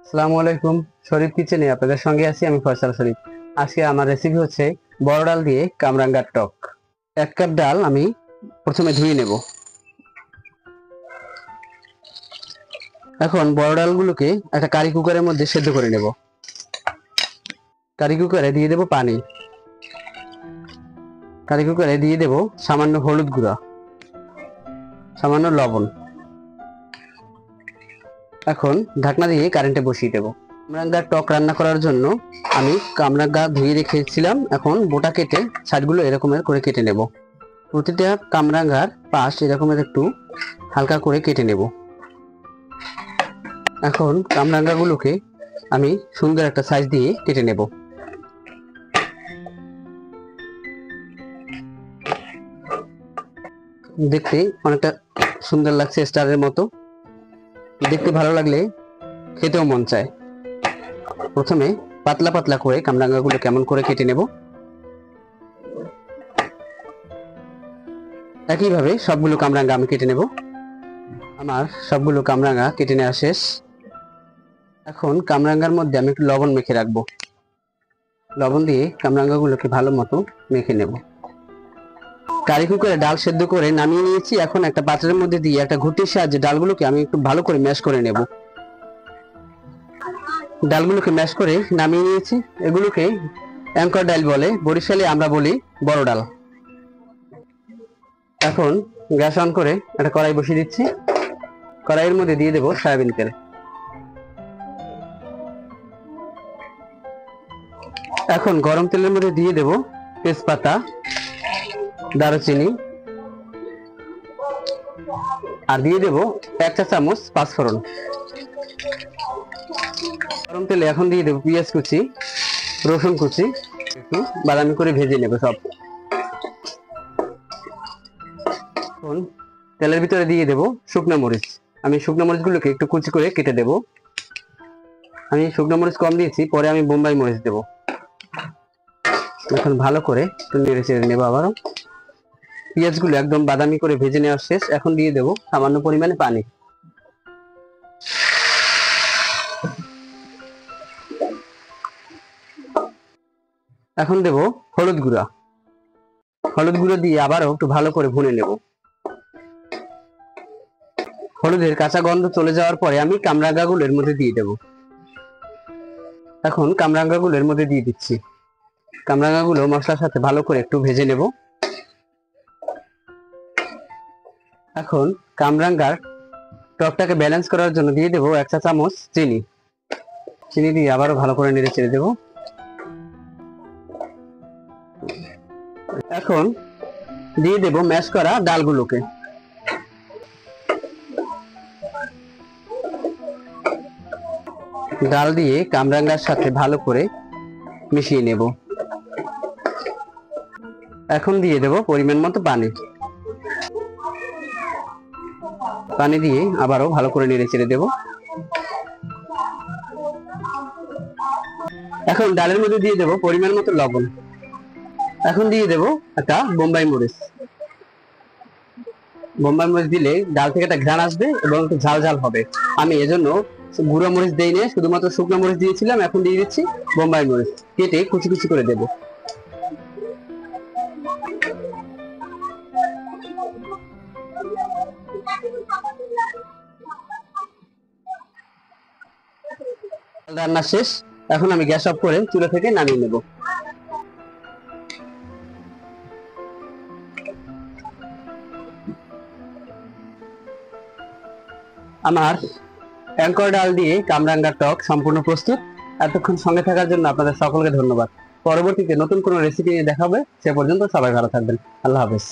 আসসালামু আলাইকুম। শরীফ কিচেনে আপনাদের সঙ্গে আছি আমি ফয়সাল শরীফ। আজকে আমার রেসিপি হচ্ছে বড় ডাল দিয়ে কামরাঙ্গার টক। 1 কাপ ডাল আমি প্রথমে ধুয়ে নেব। এখন বড় ডালগুলোকে একটা কারি কুকারের মধ্যে সেদ্ধ করে নেব। কারি কুকারে দিয়ে দেব পানি। কারি কুকারে দিয়ে দেব সামান্য হলুদ গুঁড়া, সামান্য লবণ। এখন ঢাকনা দিয়ে কারেন্টে বসিয়ে দেব। কামরাঙ্গার টক রান্না করার জন্য আমি কামরাঙ্গা ধুয়ে রেখেছিলাম। এখন বোটা কেটে সাইডগুলো এরকমের করে কেটে নেব। প্রতিটা কামরাঙ্গার পাশ এরকমের একটু হালকা করে কেটে নেব। এখন কামরাঙ্গাগুলোকে আমি সুন্দর একটা সাইজ দিয়ে কেটে নেব। দেখতে অনেকটা সুন্দর লাগছে, স্টারের মতো। দেখতে ভালো লাগলে খেতেও মন চায়। প্রথমে পাতলা পাতলা করে কামরাঙ্গাগুলো কেমন করে কেটে নেব। একইভাবে সবগুলো কামরাঙ্গা আমি কেটে নেব। আমার সবগুলো কামরাঙ্গা কেটে নেওয়া শেষ। এখন কামরাঙ্গার মধ্যে আমি একটু লবণ মেখে রাখবো। লবণ দিয়ে কামরাঙ্গাগুলোকে ভালো মতো মেখে নেব। কারি কুকারে ডাল সেদ্ধ করে নামিয়ে নিয়েছি। এখন একটা পাত্রের মধ্যে দিয়ে একটা ঘুঁটির সাহায্যে ডালগুলোকে আমি একটু ভালো করে ম্যাশ করে নেব। ডালগুলোকে ম্যাশ করে নামিয়ে নিয়েছি। এগুলোকে অ্যাঙ্কর ডাল বলে, বরিশালে আমরা বলি বড় ডাল। এখন গ্যাস অন করে একটা কড়াই বসিয়ে দিচ্ছি। কড়াইয়ের মধ্যে দিয়ে দেব সয়াবিন তেল। এখন গরম তেলের মধ্যে দিয়ে দেব তেজপাতা, দারুচিনি, আর দিয়ে দেব 1 চা চামচ পাঁচফোড়ন। গরম তেলে এখন দিয়ে দেব পেঁয়াজ কুচি, রসুন কুচি, একটু বাদামি করে ভেজে নেব সব। এখন তেলের ভিতরে দিয়ে দেব শুকনো মরিচ। আমি শুকনো মরিচগুলোকে একটু কুচি করে কেটে দেব। আমি শুকনো মরিচ কম দিয়েছি, পরে আমি বোম্বাই মরিচ দেব। এখন ভালো করে একটু নেড়ে চেড়ে নেব। আবারও পেঁয়াজগুলো একদম বাদামি করে ভেজে নেওয়া শেষ। এখন দিয়ে দেব সামান্য পরিমাণে পানি। এখন দেব হলুদ গুঁড়া। হলুদ গুঁড়ো দিয়ে আবারও একটু ভালো করে ভুনে নেব। হলুদের কাঁচা গন্ধ চলে যাওয়ার পরে আমি কামরাঙ্গাগুলো এর মধ্যে দিয়ে দেব। এখন কামরাঙ্গাগুলো এর মধ্যে দিয়ে দিচ্ছি। কামরাঙ্গাগুলো মশলার সাথে ভালো করে একটু ভেজে নেব। এখন কামরাঙ্গার টকটাকে ব্যালেন্স করার জন্য দিয়ে দেব 1 চা চামচ চিনি। চিনি দিয়ে আবারও ভালো করে নেড়ে চেড়ে দেব। এখন দিয়ে দেব ম্যাশ করা ডালগুলোকে। ডাল দিয়ে কামরাঙ্গার সাথে ভালো করে মিশিয়ে নেব। এখন দিয়ে দেব পরিমাণ মতো পানি। পানি দিয়ে আবারও ভালো করে নেড়ে চেড়ে দেব। এখন ডালের মধ্যে দিয়ে দেব পরিমাণ মতো লবণ। এখন দিয়ে দেব একটা বোম্বাই মরিচ। বোম্বাই মরিচ দিলে ডাল থেকে একটা ঘ্রাণ আসবে এবং একটু ঝাল ঝাল হবে। আমি এজন্য গুঁড়ো মরিচ দেই না, শুধুমাত্র শুকনো মরিচ দিয়েছিলাম। এখন দিয়ে দিচ্ছি বোম্বাই মরিচ, কেটে কুচি কুচি করে দেব। রান্না শেষ। এখন আমি গ্যাস অফ করে চুলা থেকে নামিয়ে নেব। আমার অ্যাঙ্কর ডাল দিয়ে কামরাঙ্গার টক সম্পূর্ণ প্রস্তুত। এতক্ষণ সঙ্গে থাকার জন্য আপনাদের সকলকে ধন্যবাদ। পরবর্তীতে নতুন কোনো রেসিপি নিয়ে দেখা হবে। সে পর্যন্ত সবাই ভালো থাকবেন। আল্লাহ হাফেজ।